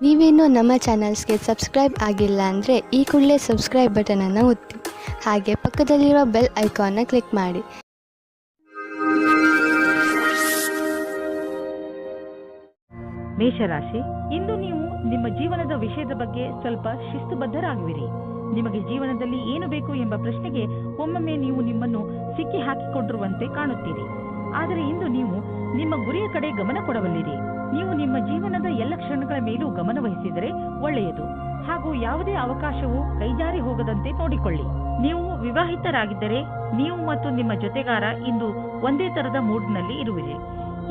ನೀವೇನೂ ನಮ್ಮ ಚಾನಲ್ಸ್ಗೆ ಸಬ್ಸ್ಕ್ರೈಬ್ ಆಗಿಲ್ಲ ಅಂದರೆ ಈ ಕೂಡಲೇ ಸಬ್ಸ್ಕ್ರೈಬ್ ಬಟನನ್ನು ಒತ್ತಿ, ಹಾಗೆ ಪಕ್ಕದಲ್ಲಿರುವ ಬೆಲ್ ಐಕಾನ್ನ ಕ್ಲಿಕ್ ಮಾಡಿ. ಮೇಷರಾಶಿ, ಇಂದು ನೀವು ನಿಮ್ಮ ಜೀವನದ ವಿಷಯದ ಬಗ್ಗೆ ಸ್ವಲ್ಪ ಶಿಸ್ತುಬದ್ಧರಾಗುವಿರಿ. ನಿಮಗೆ ಜೀವನದಲ್ಲಿ ಏನು ಬೇಕು ಎಂಬ ಪ್ರಶ್ನೆಗೆ ಒಮ್ಮೊಮ್ಮೆ ನೀವು ನಿಮ್ಮನ್ನು ಸಿಕ್ಕಿ ಹಾಕಿಕೊಂಡಿರುವಂತೆ ಕಾಣುತ್ತೀರಿ. ಆದರೆ ಇಂದು ನೀವು ನಿಮ್ಮ ಗುರಿಯ ಕಡೆ ಗಮನ ಕೊಡಬಲ್ಲಿರಿ. ನೀವು ನಿಮ್ಮ ಜೀವನದ ಎಲ್ಲ ಕ್ಷಣಗಳ ಮೇಲೂ ಗಮನ ವಹಿಸಿದರೆ ಒಳ್ಳೆಯದು. ಹಾಗೂ ಯಾವುದೇ ಅವಕಾಶವು ಕೈಜಾರಿ ಹೋಗದಂತೆ ನೋಡಿಕೊಳ್ಳಿ. ನೀವು ವಿವಾಹಿತರಾಗಿದ್ದರೆ ನೀವು ಮತ್ತು ನಿಮ್ಮ ಜೊತೆಗಾರ ಇಂದು ಒಂದೇ ತರದ ಮೂಡ್ನಲ್ಲಿ ಇರುವಿರಿ.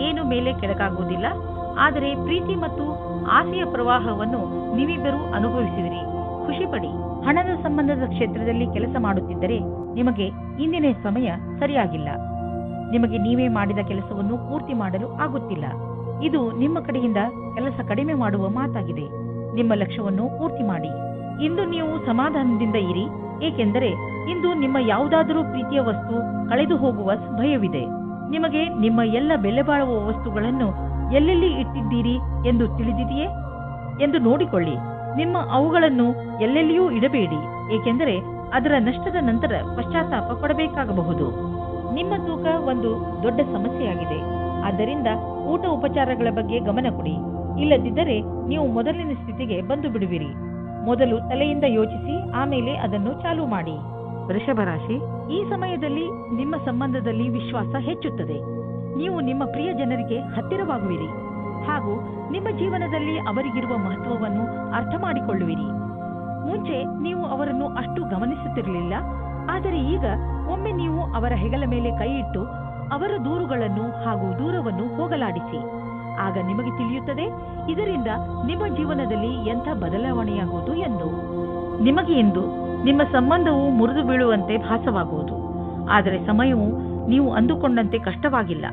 ಏನು ಮೇಲೆ ಕೆಳಗಾಗುವುದಿಲ್ಲ. ಆದರೆ ಪ್ರೀತಿ ಮತ್ತು ಆಸೆಯ ಪ್ರವಾಹವನ್ನು ನೀವಿಬ್ಬರೂ ಅನುಭವಿಸಿದಿರಿ. ಖುಷಿಪಡಿ. ಹಣದ ಸಂಬಂಧದ ಕ್ಷೇತ್ರದಲ್ಲಿ ಕೆಲಸ ಮಾಡುತ್ತಿದ್ದರೆ ನಿಮಗೆ ಇಂದಿನ ಸಮಯ ಸರಿಯಾಗಿಲ್ಲ. ನಿಮಗೆ ನೀವೇ ಮಾಡಿದ ಕೆಲಸವನ್ನು ಪೂರ್ತಿ ಮಾಡಲು ಆಗುತ್ತಿಲ್ಲ. ಇದು ನಿಮ್ಮ ಕಡೆಯಿಂದ ಕೆಲಸ ಕಡಿಮೆ ಮಾಡುವ ಮಾತಾಗಿದೆ. ನಿಮ್ಮ ಲಕ್ಷ್ಯವನ್ನು ಪೂರ್ತಿ ಮಾಡಿ. ಇಂದು ನೀವು ಸಮಾಧಾನದಿಂದ ಇರಿ, ಏಕೆಂದರೆ ಇಂದು ನಿಮ್ಮ ಯಾವುದಾದರೂ ಪ್ರೀತಿಯ ವಸ್ತು ಕಳೆದು ಹೋಗುವ ಭಯವಿದೆ. ನಿಮಗೆ ನಿಮ್ಮ ಎಲ್ಲ ಬೆಲೆ ಬಾಳುವ ವಸ್ತುಗಳನ್ನು ಎಲ್ಲೆಲ್ಲಿ ಇಟ್ಟಿದ್ದೀರಿ ಎಂದು ತಿಳಿದಿದೆಯೇ ಎಂದು ನೋಡಿಕೊಳ್ಳಿ. ನಿಮ್ಮ ಅವುಗಳನ್ನು ಎಲ್ಲೆಲ್ಲಿಯೂ ಇಡಬೇಡಿ, ಏಕೆಂದರೆ ಅದರ ನಷ್ಟದ ನಂತರ ಪಶ್ಚಾತ್ತಾಪ ಪಡಬೇಕಾಗಬಹುದು. ನಿಮ್ಮ ತೂಕ ಒಂದು ದೊಡ್ಡ ಸಮಸ್ಯೆಯಾಗಿದೆ. ಆದ್ದರಿಂದ ಊಟ ಉಪಚಾರಗಳ ಬಗ್ಗೆ ಗಮನ ಕೊಡಿ. ಇಲ್ಲದಿದ್ದರೆ ನೀವು ಮೊದಲಿನ ಸ್ಥಿತಿಗೆ ಬಂದು ಬಿಡುವಿರಿ. ಮೊದಲು ತಲೆಯಿಂದ ಯೋಚಿಸಿ, ಆಮೇಲೆ ಅದನ್ನು ಚಾಲೂ ಮಾಡಿ. ವೃಷಭ ರಾಶಿ, ಈ ಸಮಯದಲ್ಲಿ ನಿಮ್ಮ ಸಂಬಂಧದಲ್ಲಿ ವಿಶ್ವಾಸ ಹೆಚ್ಚುತ್ತದೆ. ನೀವು ನಿಮ್ಮ ಪ್ರಿಯ ಜನರಿಗೆ ಹತ್ತಿರವಾಗುವಿರಿ ಹಾಗೂ ನಿಮ್ಮ ಜೀವನದಲ್ಲಿ ಅವರಿಗಿರುವ ಮಹತ್ವವನ್ನು ಅರ್ಥ ಮಾಡಿಕೊಳ್ಳುವಿರಿ. ಮುಂಚೆ ನೀವು ಅವರನ್ನು ಅಷ್ಟು ಗಮನಿಸುತ್ತಿರಲಿಲ್ಲ, ಆದರೆ ಈಗ ಒಮ್ಮೆ ನೀವು ಅವರ ಹೆಗಲ ಮೇಲೆ ಕೈ ಇಟ್ಟು ಅವರ ದೂರುಗಳನ್ನು ಹಾಗೂ ದೂರವನ್ನು ಹೋಗಲಾಡಿಸಿ. ಆಗ ನಿಮಗೆ ತಿಳಿಯುತ್ತದೆ ಇದರಿಂದ ನಿಮ್ಮ ಜೀವನದಲ್ಲಿ ಎಂಥ ಬದಲಾವಣೆಯಾಗುವುದು ಎಂದು. ನಿಮಗೆ ಇಂದು ನಿಮ್ಮ ಸಂಬಂಧವು ಮುರಿದು ಬೀಳುವಂತೆ ಭಾಸವಾಗುವುದು. ಆದರೆ ಸಮಯವು ನೀವು ಅಂದುಕೊಂಡಂತೆ ಕಷ್ಟವಾಗಿಲ್ಲ.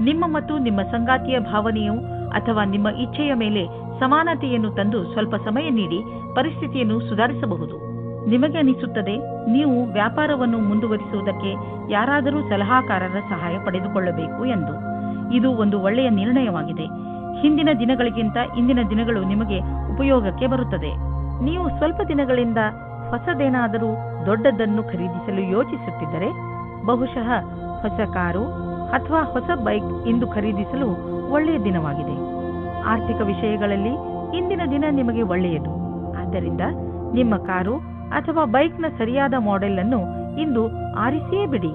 ನಿಮ್ಮ ಮತ್ತು ನಿಮ್ಮ ಸಂಗಾತಿಯ ಭಾವನೆಯು ಅಥವಾ ನಿಮ್ಮ ಇಚ್ಛೆಯ ಮೇಲೆ ಸಮಾನತೆಯನ್ನು ತಂದು ಸ್ವಲ್ಪ ಸಮಯ ನೀಡಿ ಪರಿಸ್ಥಿತಿಯನ್ನು ಸುಧಾರಿಸಬಹುದು. ನಿಮಗೆ ಅನಿಸುತ್ತದೆ ನೀವು ವ್ಯಾಪಾರವನ್ನು ಮುಂದುವರಿಸುವುದಕ್ಕೆ ಯಾರಾದರೂ ಸಲಹಾಕಾರರ ಸಹಾಯ ಪಡೆದುಕೊಳ್ಳಬೇಕು ಎಂದು. ಇದು ಒಂದು ಒಳ್ಳೆಯ ನಿರ್ಣಯವಾಗಿದೆ. ಹಿಂದಿನ ದಿನಗಳಿಗಿಂತ ಇಂದಿನ ದಿನಗಳು ನಿಮಗೆ ಉಪಯೋಗಕ್ಕೆ ಬರುತ್ತದೆ. ನೀವು ಸ್ವಲ್ಪ ದಿನಗಳಿಂದ ಹೊಸದೇನಾದರೂ ದೊಡ್ಡದನ್ನು ಖರೀದಿಸಲು ಯೋಚಿಸುತ್ತಿದ್ದರೆ ಬಹುಶಃ ಹೊಸ ಕಾರು ಅಥವಾ ಹೊಸ ಬೈಕ್ ಇಂದು ಖರೀದಿಸಲು ಒಳ್ಳೆಯ ದಿನವಾಗಿದೆ. ಆರ್ಥಿಕ ವಿಷಯಗಳಲ್ಲಿ ಇಂದಿನ ದಿನ ನಿಮಗೆ ಒಳ್ಳೆಯದು. ಆದ್ದರಿಂದ ನಿಮ್ಮ ಕಾರು ಅಥವಾ ಬೈಕ್ನ ಸರಿಯಾದ ಮಾಡೆಲ್ ಅನ್ನು ಇಂದು ಆರಿಸಿಯೇ ಬಿಡಿ.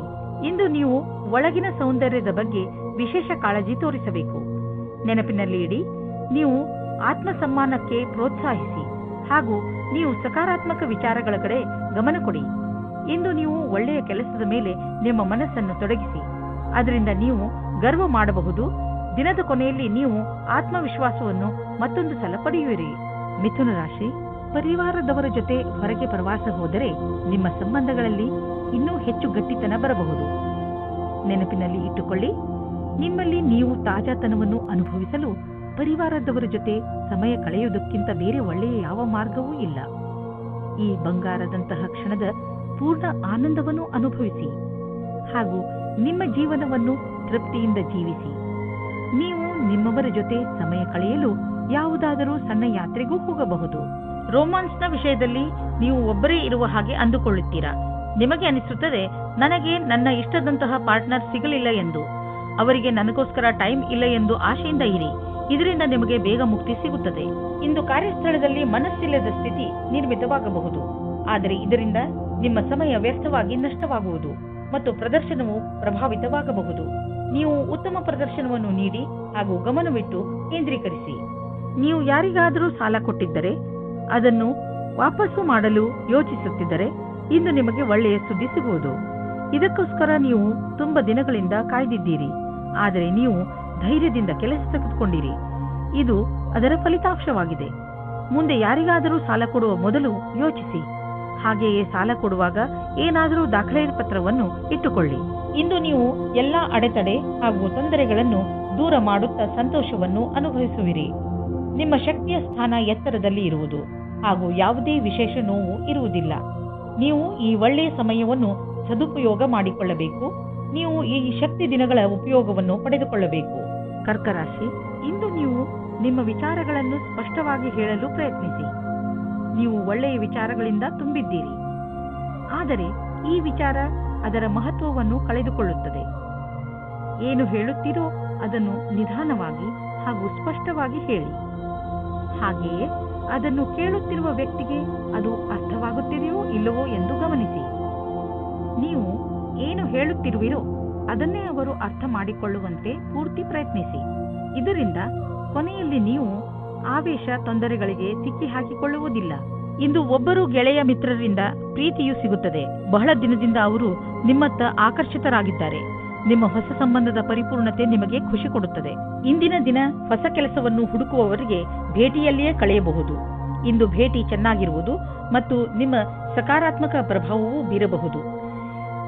ಇಂದು ನೀವು ಒಳಗಿನ ಸೌಂದರ್ಯದ ಬಗ್ಗೆ ವಿಶೇಷ ಕಾಳಜಿ ತೋರಿಸಬೇಕು. ನೆನಪಿನಲ್ಲಿ ಇಡಿ, ನೀವು ಆತ್ಮಸಮ್ಮಾನಕ್ಕೆ ಪ್ರೋತ್ಸಾಹಿಸಿ ಹಾಗೂ ನೀವು ಸಕಾರಾತ್ಮಕ ವಿಚಾರಗಳ ಕಡೆ ಗಮನ ಕೊಡಿ. ಇಂದು ನೀವು ಒಳ್ಳೆಯ ಕೆಲಸದ ಮೇಲೆ ನಿಮ್ಮ ಮನಸ್ಸನ್ನು ತೊಡಗಿಸಿ. ಅದರಿಂದ ನೀವು ಗರ್ವ ಮಾಡಬಹುದು. ದಿನದ ಕೊನೆಯಲ್ಲಿ ನೀವು ಆತ್ಮವಿಶ್ವಾಸವನ್ನು ಮತ್ತೊಂದು ಸಲ ಪಡೆಯುವಿರಿ. ಮಿಥುನ ರಾಶಿ, ಪರಿವಾರದವರ ಜೊತೆ ಹೊರಗೆ ಪ್ರವಾಸ ಹೋದರೆ ನಿಮ್ಮ ಸಂಬಂಧಗಳಲ್ಲಿ ಇನ್ನೂ ಹೆಚ್ಚು ಗಟ್ಟಿತನ ಬರಬಹುದು. ನೆನಪಿನಲ್ಲಿ ಇಟ್ಟುಕೊಳ್ಳಿ, ನಿಮ್ಮಲ್ಲಿ ನೀವು ತಾಜಾತನವನ್ನು ಅನುಭವಿಸಲು ಪರಿವಾರದವರ ಜೊತೆ ಸಮಯ ಕಳೆಯುವುದಕ್ಕಿಂತ ಬೇರೆ ಒಳ್ಳೆಯ ಯಾವ ಮಾರ್ಗವೂ ಇಲ್ಲ. ಈ ಬಂಗಾರದಂತಹ ಕ್ಷಣದ ಪೂರ್ಣ ಆನಂದವನ್ನು ಅನುಭವಿಸಿ ಹಾಗೂ ನಿಮ್ಮ ಜೀವನವನ್ನು ತೃಪ್ತಿಯಿಂದ ಜೀವಿಸಿ. ನೀವು ನಿಮ್ಮವರ ಜೊತೆ ಸಮಯ ಕಳೆಯಲು ಯಾವುದಾದರೂ ಸಣ್ಣ ಯಾತ್ರೆಗೂ ಹೋಗಬಹುದು. ರೋಮಾನ್ಸ್ನ ವಿಷಯದಲ್ಲಿ ನೀವು ಒಬ್ಬರೇ ಇರುವ ಹಾಗೆ ಅಂದುಕೊಳ್ಳುತ್ತೀರಾ. ನಿಮಗೆ ಅನಿಸುತ್ತದೆ ನನಗೆ ನನ್ನ ಇಷ್ಟದಂತಹ ಪಾರ್ಟ್ನರ್ ಸಿಗಲಿಲ್ಲ ಎಂದು, ಅವರಿಗೆ ನನಗೋಸ್ಕರ ಟೈಮ್ ಇಲ್ಲ ಎಂದು ಆಶೆಯಿಂದ ಇರಿ. ಇದರಿಂದ ನಿಮಗೆ ಬೇಗ ಮುಕ್ತಿ ಸಿಗುತ್ತದೆ. ಇಂದು ಕಾರ್ಯಸ್ಥಳದಲ್ಲಿ ಮನಸ್ಸಿಲ್ಲದ ಸ್ಥಿತಿ ನಿರ್ಮಿತವಾಗಬಹುದು. ಆದರೆ ಇದರಿಂದ ನಿಮ್ಮ ಸಮಯ ವ್ಯರ್ಥವಾಗಿ ನಷ್ಟವಾಗುವುದು ಮತ್ತು ಪ್ರದರ್ಶನವು ಪ್ರಭಾವಿತವಾಗಬಹುದು. ನೀವು ಉತ್ತಮ ಪ್ರದರ್ಶನವನ್ನು ನೀಡಿ ಹಾಗೂ ಗಮನವಿಟ್ಟು ಕೇಂದ್ರೀಕರಿಸಿ. ನೀವು ಯಾರಿಗಾದರೂ ಸಾಲ ಕೊಟ್ಟಿದ್ದರೆ ಅದನ್ನು ವಾಪಸ್ಸು ಮಾಡಲು ಯೋಚಿಸುತ್ತಿದ್ದರೆ ಇಂದು ನಿಮಗೆ ಒಳ್ಳೆಯ ಸುದ್ದಿ ಸಿಗುವುದು. ಇದಕ್ಕೋಸ್ಕರ ನೀವು ತುಂಬ ದಿನಗಳಿಂದ ಕಾಯ್ದಿದ್ದೀರಿ, ಆದರೆ ನೀವು ಧೈರ್ಯದಿಂದ ಕೆಲಸ ತೆಗೆದುಕೊಂಡಿರಿ. ಇದು ಅದರ ಫಲಿತಾಂಶವಾಗಿದೆ. ಮುಂದೆ ಯಾರಿಗಾದರೂ ಸಾಲ ಕೊಡುವ ಮೊದಲು ಯೋಚಿಸಿ. ಹಾಗೆಯೇ ಸಾಲ ಕೊಡುವಾಗ ಏನಾದರೂ ದಾಖಲೆ ಪತ್ರವನ್ನು ಇಟ್ಟುಕೊಳ್ಳಿ. ಇಂದು ನೀವು ಎಲ್ಲಾ ಅಡೆತಡೆ ಹಾಗೂ ತೊಂದರೆಗಳನ್ನು ದೂರ ಮಾಡುತ್ತಾ ಸಂತೋಷವನ್ನು ಅನುಭವಿಸುವಿರಿ. ನಿಮ್ಮ ಶಕ್ತಿಯ ಸ್ಥಾನ ಎತ್ತರದಲ್ಲಿ ಇರುವುದು ಹಾಗೂ ಯಾವುದೇ ವಿಶೇಷ ನೋವು ಇರುವುದಿಲ್ಲ. ನೀವು ಈ ಒಳ್ಳೆಯ ಸಮಯವನ್ನು ಸದುಪಯೋಗ ಮಾಡಿಕೊಳ್ಳಬೇಕು. ನೀವು ಈ ಶಕ್ತಿ ದಿನಗಳ ಉಪಯೋಗವನ್ನು ಪಡೆದುಕೊಳ್ಳಬೇಕು. ಕರ್ಕ ರಾಶಿ, ಇಂದು ನೀವು ನಿಮ್ಮ ವಿಚಾರಗಳನ್ನು ಸ್ಪಷ್ಟವಾಗಿ ಹೇಳಲು ಪ್ರಯತ್ನಿಸಿ. ನೀವು ಒಳ್ಳೆಯ ವಿಚಾರಗಳಿಂದ ತುಂಬಿದ್ದೀರಿ, ಆದರೆ ಈ ವಿಚಾರ ಅದರ ಮಹತ್ವವನ್ನು ಕಳೆದುಕೊಳ್ಳುತ್ತದೆ. ಏನು ಹೇಳುತ್ತೀರೋ ಅದನ್ನು ನಿಧಾನವಾಗಿ ಹಾಗೂ ಸ್ಪಷ್ಟವಾಗಿ ಹೇಳಿ. ಹಾಗೆಯೇ ಅದನ್ನು ಕೇಳುತ್ತಿರುವ ವ್ಯಕ್ತಿಗೆ ಅದು ಅರ್ಥವಾಗುತ್ತಿದೆಯೋ ಇಲ್ಲವೋ ಎಂದು ಗಮನಿಸಿ. ನೀವು ಏನು ಹೇಳುತ್ತಿರುವಿರೋ ಅದನ್ನೇ ಅವರು ಅರ್ಥ ಮಾಡಿಕೊಳ್ಳುವಂತೆ ಪೂರ್ತಿ ಪ್ರಯತ್ನಿಸಿ. ಇದರಿಂದ ಕೊನೆಯಲ್ಲಿ ನೀವು ಆವೇಶ ತೊಂದರೆಗಳಿಗೆ ಸಿಕ್ಕಿ ಹಾಕಿಕೊಳ್ಳುವುದಿಲ್ಲ. ಇಂದು ಒಬ್ಬರು ಗೆಳೆಯ ಮಿತ್ರರಿಂದ ಪ್ರೀತಿಯು ಸಿಗುತ್ತದೆ. ಬಹಳ ದಿನದಿಂದ ಅವರು ನಿಮ್ಮತ್ತ ಆಕರ್ಷಿತರಾಗಿದ್ದಾರೆ. ನಿಮ್ಮ ಹೊಸ ಸಂಬಂಧದ ಪರಿಪೂರ್ಣತೆ ನಿಮಗೆ ಖುಷಿ ಕೊಡುತ್ತದೆ. ಇಂದಿನ ದಿನ ಹೊಸ ಕೆಲಸವನ್ನು ಹುಡುಕುವವರಿಗೆ ಭೇಟಿಯಲ್ಲಿಯೇ ಕಳೆಯಬಹುದು. ಇಂದು ಭೇಟಿ ಚೆನ್ನಾಗಿರುವುದು ಮತ್ತು ನಿಮ್ಮ ಸಕಾರಾತ್ಮಕ ಪ್ರಭಾವವೂ ಬೀರಬಹುದು.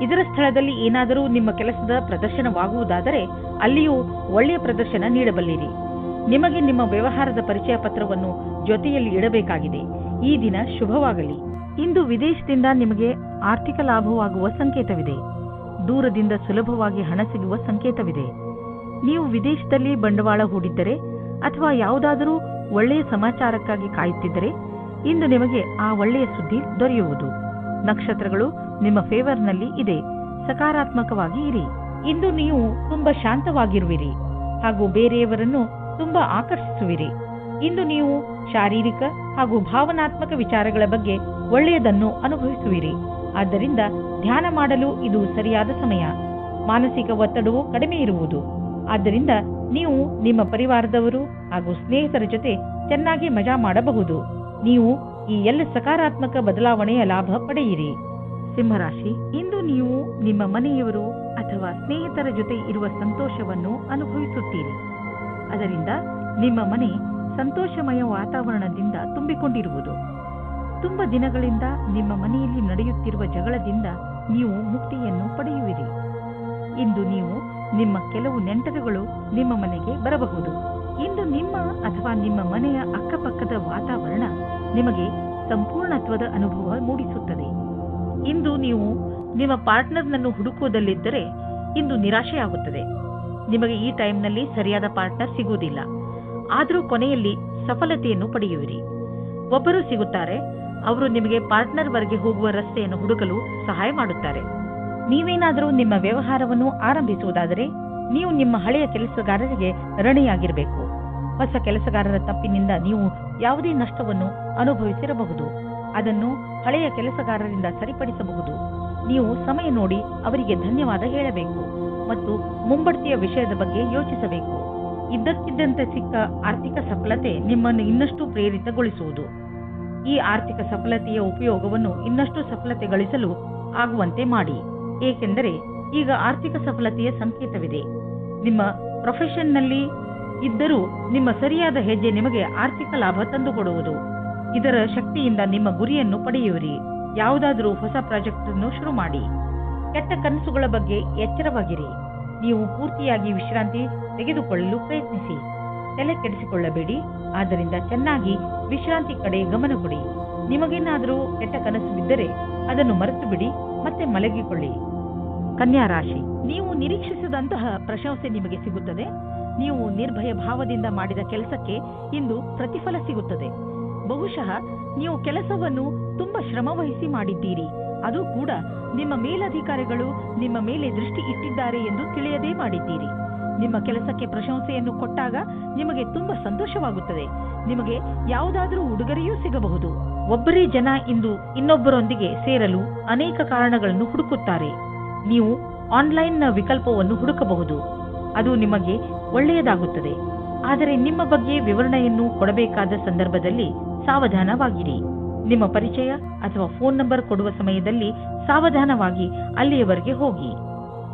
ಇದರ ಸ್ಥಳದಲ್ಲಿ ಏನಾದರೂ ನಿಮ್ಮ ಕೆಲಸದ ಪ್ರದರ್ಶನವಾಗುವುದಾದರೆ ಅಲ್ಲಿಯೂ ಒಳ್ಳೆಯ ಪ್ರದರ್ಶನ ನೀಡಬಲ್ಲಿರಿ. ನಿಮಗೆ ನಿಮ್ಮ ವ್ಯವಹಾರದ ಪರಿಚಯ ಪತ್ರವನ್ನು ಜೊತೆಯಲ್ಲಿ ಇಡಬೇಕಾಗಿದೆ. ಈ ದಿನ ಶುಭವಾಗಲಿ. ಇಂದು ವಿದೇಶದಿಂದ ನಿಮಗೆ ಆರ್ಥಿಕ ಲಾಭವಾಗುವ ಸಂಕೇತವಿದೆ. ದೂರದಿಂದ ಸುಲಭವಾಗಿ ಹಣ ಸಿಗುವ ಸಂಕೇತವಿದೆ. ನೀವು ವಿದೇಶದಲ್ಲಿ ಬಂಡವಾಳ ಹೂಡಿದ್ದರೆ ಅಥವಾ ಯಾವುದಾದರೂ ಒಳ್ಳೆಯ ಸಮಾಚಾರಕ್ಕಾಗಿ ಕಾಯುತ್ತಿದ್ದರೆ ಇಂದು ನಿಮಗೆ ಆ ಒಳ್ಳೆಯ ಸುದ್ದಿ ದೊರೆಯುವುದು. ನಕ್ಷತ್ರಗಳು ನಿಮ್ಮ ಫೇವರ್ನಲ್ಲಿ ಇದೆ. ಸಕಾರಾತ್ಮಕವಾಗಿ ಇರಿ. ಇಂದು ನೀವು ತುಂಬಾ ಶಾಂತವಾಗಿರುವಿರಿ ಹಾಗೂ ಬೇರೆಯವರನ್ನು ತುಂಬಾ ಆಕರ್ಷಿಸುವಿರಿ. ಇಂದು ನೀವು ಶಾರೀರಿಕ ಹಾಗೂ ಭಾವನಾತ್ಮಕ ವಿಚಾರಗಳ ಬಗ್ಗೆ ಒಳ್ಳೆಯದನ್ನು ಅನುಭವಿಸುವಿರಿ. ಆದ್ದರಿಂದ ಧ್ಯಾನ ಮಾಡಲು ಇದು ಸರಿಯಾದ ಸಮಯ. ಮಾನಸಿಕ ಒತ್ತಡವು ಕಡಿಮೆ ಇರುವುದು. ಆದ್ದರಿಂದ ನೀವು ನಿಮ್ಮ ಪರಿವಾರದವರು ಹಾಗೂ ಸ್ನೇಹಿತರ ಜೊತೆ ಚೆನ್ನಾಗಿ ಮಜಾ ಮಾಡಬಹುದು. ನೀವು ಈ ಎಲ್ಲ ಸಕಾರಾತ್ಮಕ ಬದಲಾವಣೆಯ ಲಾಭ ಪಡೆಯಿರಿ. ಸಿಂಹರಾಶಿ, ಇಂದು ನೀವು ನಿಮ್ಮ ಮನೆಯವರು ಅಥವಾ ಸ್ನೇಹಿತರ ಜೊತೆ ಇರುವ ಸಂತೋಷವನ್ನು ಅನುಭವಿಸುತ್ತೀರಿ. ಅದರಿಂದ ನಿಮ್ಮ ಮನೆ ಸಂತೋಷಮಯ ವಾತಾವರಣದಿಂದ ತುಂಬಿಕೊಂಡಿರುವುದು. ತುಂಬ ದಿನಗಳಿಂದ ನಿಮ್ಮ ಮನೆಯಲ್ಲಿ ನಡೆಯುತ್ತಿರುವ ಜಗಳದಿಂದ ನೀವು ಮುಕ್ತಿಯನ್ನು ಪಡೆಯುವಿರಿ. ಇಂದು ನೀವು ನಿಮ್ಮ ಕೆಲವು ನೆಂಟರುಗಳು ನಿಮ್ಮ ಮನೆಗೆ ಬರಬಹುದು. ಇಂದು ನಿಮ್ಮ ಅಥವಾ ನಿಮ್ಮ ಮನೆಯ ಅಕ್ಕಪಕ್ಕದ ವಾತಾವರಣ ನಿಮಗೆ ಸಂಪೂರ್ಣತ್ವದ ಅನುಭವ ಮೂಡಿಸುತ್ತದೆ. ಇಂದು ನೀವು ನಿಮ್ಮ ಪಾರ್ಟ್ನರ್ನನ್ನು ಹುಡುಕುವುದಲ್ಲಿದ್ದರೆ ಇಂದು ನಿರಾಶೆಯಾಗುತ್ತದೆ. ನಿಮಗೆ ಈ ಟೈಮ್ನಲ್ಲಿ ಸರಿಯಾದ ಪಾರ್ಟ್ನರ್ ಸಿಗುವುದಿಲ್ಲ. ಆದರೂ ಕೊನೆಯಲ್ಲಿ ಸಫಲತೆಯನ್ನು ಪಡೆಯುವಿರಿ. ಒಬ್ಬರು ಸಿಗುತ್ತಾರೆ. ಅವರು ನಿಮಗೆ ಪಾರ್ಟ್ನರ್ ವರೆಗೆ ಹೋಗುವ ರಸ್ತೆಯನ್ನು ಹುಡುಕಲು ಸಹಾಯ ಮಾಡುತ್ತಾರೆ. ನೀವೇನಾದರೂ ನಿಮ್ಮ ವ್ಯವಹಾರವನ್ನು ಆರಂಭಿಸುವುದಾದರೆ ನೀವು ನಿಮ್ಮ ಹಳೆಯ ಕೆಲಸಗಾರರಿಗೆ ಋಣಿಯಾಗಿರಬೇಕು. ಹೊಸ ಕೆಲಸಗಾರರ ತಪ್ಪಿನಿಂದ ನೀವು ಯಾವುದೇ ನಷ್ಟವನ್ನು ಅನುಭವಿಸಿರಬಹುದು. ಅದನ್ನು ಹಳೆಯ ಕೆಲಸಗಾರರಿಂದ ಸರಿಪಡಿಸಬಹುದು. ನೀವು ಸಮಯ ನೋಡಿ ಅವರಿಗೆ ಧನ್ಯವಾದ ಹೇಳಬೇಕು ಮತ್ತು ಮುಂಬಡ್ತಿಯ ವಿಷಯದ ಬಗ್ಗೆ ಯೋಚಿಸಬೇಕು. ಇದ್ದಕ್ಕಿದ್ದಂತೆ ಸಿಕ್ಕ ಆರ್ಥಿಕ ಸಫಲತೆ ನಿಮ್ಮನ್ನು ಇನ್ನಷ್ಟು ಪ್ರೇರಿತಗೊಳಿಸುವುದು. ಈ ಆರ್ಥಿಕ ಸಫಲತೆಯ ಉಪಯೋಗವನ್ನು ಇನ್ನಷ್ಟು ಸಫಲತೆ ಗಳಿಸಲು ಆಗುವಂತೆ ಮಾಡಿ. ಏಕೆಂದರೆ ಈಗ ಆರ್ಥಿಕ ಸಫಲತೆಯ ಸಂಕೇತವಿದೆ. ನಿಮ್ಮ ಪ್ರೊಫೆಷನ್ನಲ್ಲಿ ಇದ್ದರೂ ನಿಮ್ಮ ಸರಿಯಾದ ಹೆಜ್ಜೆ ನಿಮಗೆ ಆರ್ಥಿಕ ಲಾಭ ತಂದುಕೊಡುವುದು. ಇದರ ಶಕ್ತಿಯಿಂದ ನಿಮ್ಮ ಗುರಿಯನ್ನು ಪಡೆಯುವಿರಿ. ಯಾವುದಾದರೂ ಹೊಸ ಪ್ರಾಜೆಕ್ಟ್ ಅನ್ನು ಶುರು ಮಾಡಿ. ಕೆಟ್ಟ ಕನಸುಗಳ ಬಗ್ಗೆ ಎಚ್ಚರವಾಗಿರಿ. ನೀವು ಪೂರ್ತಿಯಾಗಿ ವಿಶ್ರಾಂತಿ ತೆಗೆದುಕೊಳ್ಳಲು ಪ್ರಯತ್ನಿಸಿ. ತಲೆ ಕೆಡಿಸಿಕೊಳ್ಳಬೇಡಿ. ಆದ್ದರಿಂದ ಚೆನ್ನಾಗಿ ವಿಶ್ರಾಂತಿ ಕಡೆ ಗಮನ ಕೊಡಿ. ನಿಮಗೇನಾದರೂ ಕೆಟ್ಟ ಕನಸು ಬಿದ್ದರೆ ಅದನ್ನು ಮರೆತು ಬಿಡಿ ಮತ್ತೆ ಮಲಗಿಕೊಳ್ಳಿ. ಕನ್ಯಾ ರಾಶಿ, ನೀವು ನಿರೀಕ್ಷಿಸಿದಂತಹ ಪ್ರಶಂಸೆ ನಿಮಗೆ ಸಿಗುತ್ತದೆ. ನೀವು ನಿರ್ಭಯ ಭಾವದಿಂದ ಮಾಡಿದ ಕೆಲಸಕ್ಕೆ ಇಂದು ಪ್ರತಿಫಲ ಸಿಗುತ್ತದೆ. ಬಹುಶಃ ನೀವು ಕೆಲಸವನ್ನು ತುಂಬಾ ಶ್ರಮವಹಿಸಿ ಮಾಡಿದ್ದೀರಿ. ಅದು ಕೂಡ ನಿಮ್ಮ ಮೇಲಧಿಕಾರಿಗಳು ನಿಮ್ಮ ಮೇಲೆ ದೃಷ್ಟಿ ಇಟ್ಟಿದ್ದಾರೆ ಎಂದು ತಿಳಿಯದೇ ಮಾಡಿದ್ದೀರಿ. ನಿಮ್ಮ ಕೆಲಸಕ್ಕೆ ಪ್ರಶಂಸೆಯನ್ನು ಕೊಟ್ಟಾಗ ನಿಮಗೆ ತುಂಬಾ ಸಂತೋಷವಾಗುತ್ತದೆ. ನಿಮಗೆ ಯಾವುದಾದರೂ ಉಡುಗೊರೆಯೂ ಸಿಗಬಹುದು. ಒಬ್ಬರೇ ಜನ ಇಂದು ಇನ್ನೊಬ್ಬರೊಂದಿಗೆ ಸೇರಲು ಅನೇಕ ಕಾರಣಗಳನ್ನು ಹುಡುಕುತ್ತಾರೆ. ನೀವು ಆನ್ಲೈನ್ನ ವಿಕಲ್ಪವನ್ನು ಹುಡುಕಬಹುದು. ಅದು ನಿಮಗೆ ಒಳ್ಳೆಯದಾಗುತ್ತದೆ. ಆದರೆ ನಿಮ್ಮ ಬಗ್ಗೆ ವಿವರಣೆಯನ್ನು ಕೊಡಬೇಕಾದ ಸಂದರ್ಭದಲ್ಲಿ ಸಾವಧಾನವಾಗಿರಿ. ನಿಮ್ಮ ಪರಿಚಯ ಅಥವಾ ಫೋನ್ ನಂಬರ್ ಕೊಡುವ ಸಮಯದಲ್ಲಿ ಸಾವಧಾನವಾಗಿ ಅಲ್ಲಿಯವರೆಗೆ ಹೋಗಿ.